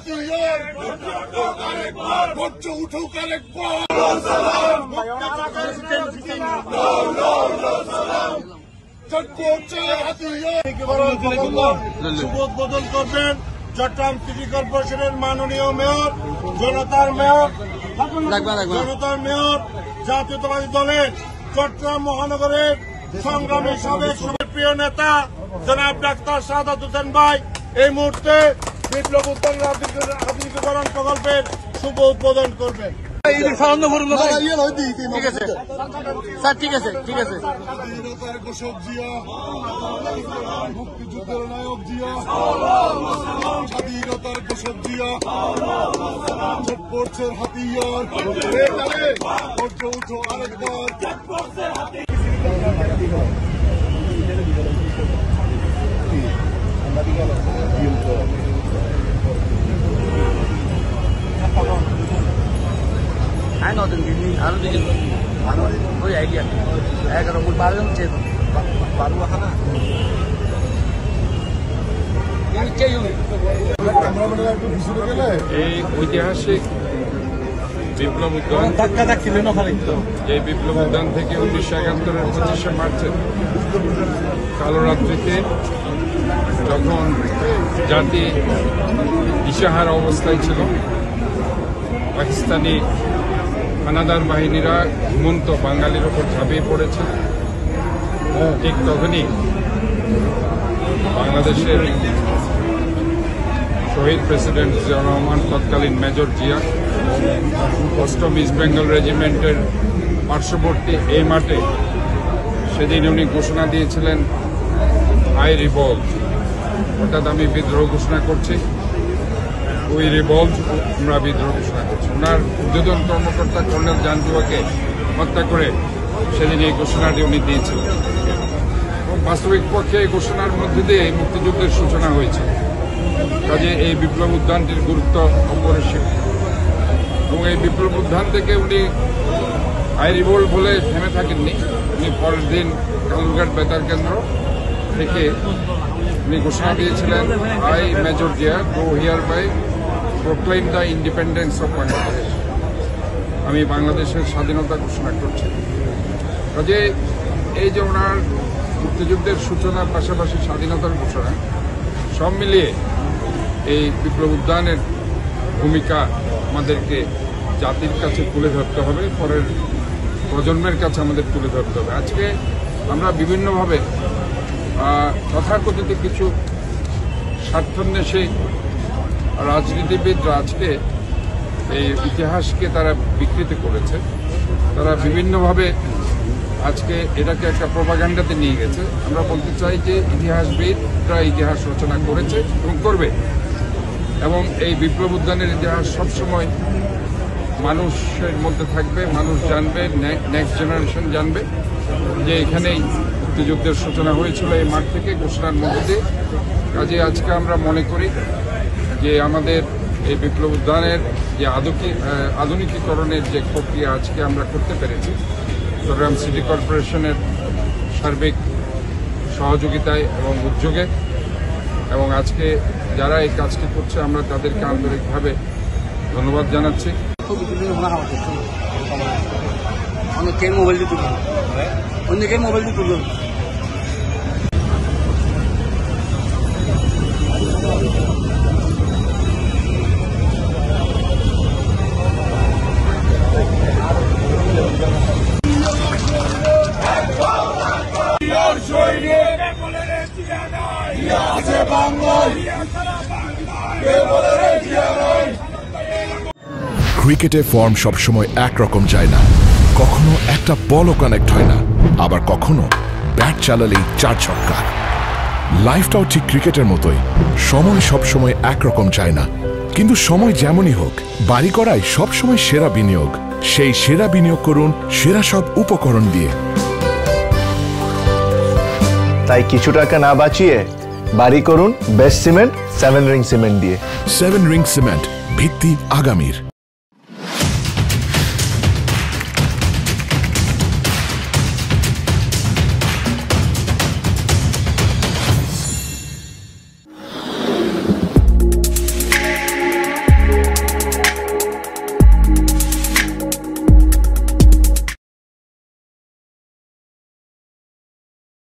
হাতিয়ার গর্জে উঠুক আরেকবার শুভ উদ্বোধন করবেন চট্টগ্রাম সিটি কর্পোরেশনের মাননীয় মেয়র জনতার মেয়র জাতীয়তাবাদী দলের চট্টগ্রাম মহানগরের সংগ্রামী সাবেক প্রিয় নেতা জনাব ডাক্তার সাদাত হোসেন ভাই এই মুহূর্তে বিপ্লব উদ্যান আধুনিকীকরণ প্রকল্পের শুভ উদ্বোধন করবেন। ঠিক আছে স্যার, ঠিক আছে ঠিক আছে। স্বাধীনতার ঘোষক জিয়া, মুক্তিযুদ্ধের নায়ক জিয়া, স্বাধীনতার ঘোষক জিয়া, চট্টগ্রামের হাতিয়ার গর্জে উঠো আরেকবার। I know the meaning. I don't think it's very idea. I got a good balance. এই ঐতিহাসিক বিপ্লব উদ্যান, যে বিপ্লব উদ্যান থেকে 1971-এর 25শে মার্চের কালো রাত্রিতে যখন জাতি দিশাহারা অবস্থায় ছিল, পাকিস্তানি হানাদার বাহিনীরা ঘুমন্ত বাঙালির ওপর ঝাঁপিয়ে পড়েছে, ঠিক তখনই বাংলাদেশের শহীদ প্রেসিডেন্ট জিয়াউর রহমান, তৎকালীন মেজর জিয়া, 8ম ইস্ট বেঙ্গল রেজিমেন্টের পার্শ্ববর্তী এই মাঠে সেদিন উনি ঘোষণা দিয়েছিলেন, আই রিভল্ভ, অর্থাৎ আমি বিদ্রোহ ঘোষণা করছি, ওই রিভল্ভ, আমরা বিদ্রোহ ঘোষণা করছি। ওনার উদ্বোধন কর্মকর্তা কর্নেল জানজুয়াকে হত্যা করে সেদিন এই ঘোষণাটি উনি দিয়েছিলেন। বাস্তবিক পক্ষে এই ঘোষণার মধ্যে দিয়ে মুক্তিযুদ্ধের সূচনা হয়েছে। কাজে এই বিপ্লব উদ্যানটির গুরুত্ব অপরিসীম এবং এই বিপ্লব উদ্যান থেকে উনি আই রিভল্ভ বলে থেমে থাকেননি। উনি পরের দিন কালুরঘাট বেতার কেন্দ্র থেকে উনি ঘোষণা দিয়েছিলেন, I Major Zia do hereby proclaim the independence of Bangladesh, আমি বাংলাদেশের স্বাধীনতা ঘোষণা করছি। কাজে এই যে ওনার মুক্তিযুদ্ধের সূচনার পাশাপাশি স্বাধীনতার ঘোষণা, সব মিলিয়ে এই বিপ্লব উদ্যানের ভূমিকা আমাদেরকে জাতির কাছে তুলে ধরতে হবে, পরের প্রজন্মের কাছে আমাদের তুলে ধরতে হবে। আজকে আমরা বিভিন্নভাবে তথাকথিত কিছু স্বার্থান্বেষী রাজনীতিবিদরা আজকে এই ইতিহাসকে তারা বিকৃতি করেছে। তারা বিভিন্নভাবে আজকে এটাকে একটা প্রপাগান্ডাতে নিয়ে গেছে। আমরা বলতে চাই যে ইতিহাসবিদরা ইতিহাস রচনা করেছে এবং করবে, এবং এই বিপ্লব উদ্যানের ইতিহাস সবসময় মানুষের মধ্যে থাকবে, মানুষ জানবে, নেক্সট জেনারেশন জানবে যে এখানেই মুক্তিযুদ্ধের সূচনা হয়েছিল এই মাঠ থেকে ঘোষণার মধ্যে দিয়ে। কাজে আজকে আমরা মনে করি যে আমাদের এই বিপ্লব উদ্যানের যে আধুনিকীকরণের যে প্রক্রিয়া আজকে আমরা করতে পেরেছি চট্টগ্রাম সিটি কর্পোরেশনের সার্বিক সহযোগিতায় এবং উদ্যোগে, এবং আজকে যারা এই কাজটি করছে আমরা তাদেরকে আন্তরিকভাবে ধন্যবাদ জানাচ্ছি। ক্রিকেটে ফর্ম সবসময় একরকম যায় না, কখনো একটা বলও কানেক্ট হয় না, আবার কখনো ব্যাট চালালেই 4 ছক্কা। লাইফটাও ঠিক ক্রিকেটের মতোই, সময় সবসময় একরকম যায় না, কিন্তু সময় যেমনই হোক বাড়ি করাই সবসময় সেরা বিনিয়োগ। সেই সেরা বিনিয়োগ করুন সেরা সব উপকরণ দিয়ে। তাই কিছু টাকা না বাঁচিয়ে বাড়ি করুন বেস্ট সিমেন্ট 7 রিং সিমেন্ট দিয়ে। 7 রিং সিমেন্ট, ভিত্তি আগামীর।